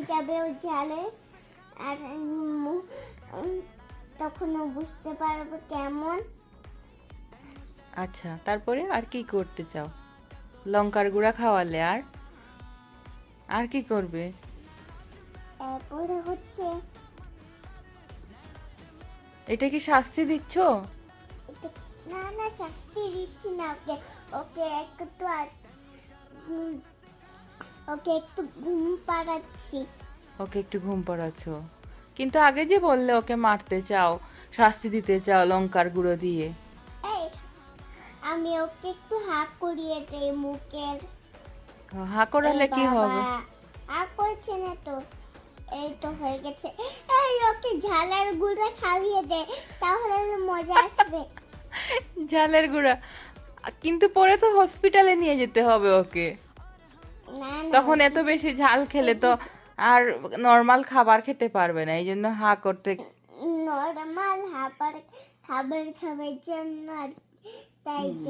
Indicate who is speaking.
Speaker 1: যাবে ও ঝালে, আর তখন ও বুঝতে পারবে কেমন।
Speaker 2: আচ্ছা, তারপরে আর কি করতে চাও? লঙ্কার গুঁড়া খাওয়ালে আর আর কি করবে?
Speaker 1: তারপরে হচ্ছে
Speaker 2: এটা কি শাস্তি দিচ্ছ?
Speaker 1: এটা- না না, শাস্তি দিচ্ছি না ওকে। ওকে একটু উম, ওকে একটু ঘুম পাড়াচ্ছি।
Speaker 2: ওকে একটু ঘুম পাড়াচ্ছ, কিন্তু আগে যে বললে ওকে মারতে চাও, শাস্তি দিতে চাও লঙ্কার গুঁড়ো দিয়ে।
Speaker 1: এই, আমি ওকে একটু হাত করিয়ে দেই মুখের।
Speaker 2: হা করালে কি
Speaker 1: বাবা,
Speaker 2: হবে?
Speaker 1: আর করছে না তো। এই তো হয়ে গেছে। এই, ওকে ঝালের গুঁড়ো খাইয়ে দে, তাহলে মজা আসবে।
Speaker 2: ঝালের গুঁড়া, কিন্তু পরে তো হসপিটালে নিয়ে যেতে হবে ওকে।
Speaker 1: না না,
Speaker 2: তখন এত বেশি ঝাল খেলে তো আর নর্মাল খাবার খেতে পারবে না, এই জন্য হা করতে।
Speaker 1: নরমাল খাবার খাবার খাবার জন্য আর তাই জন্য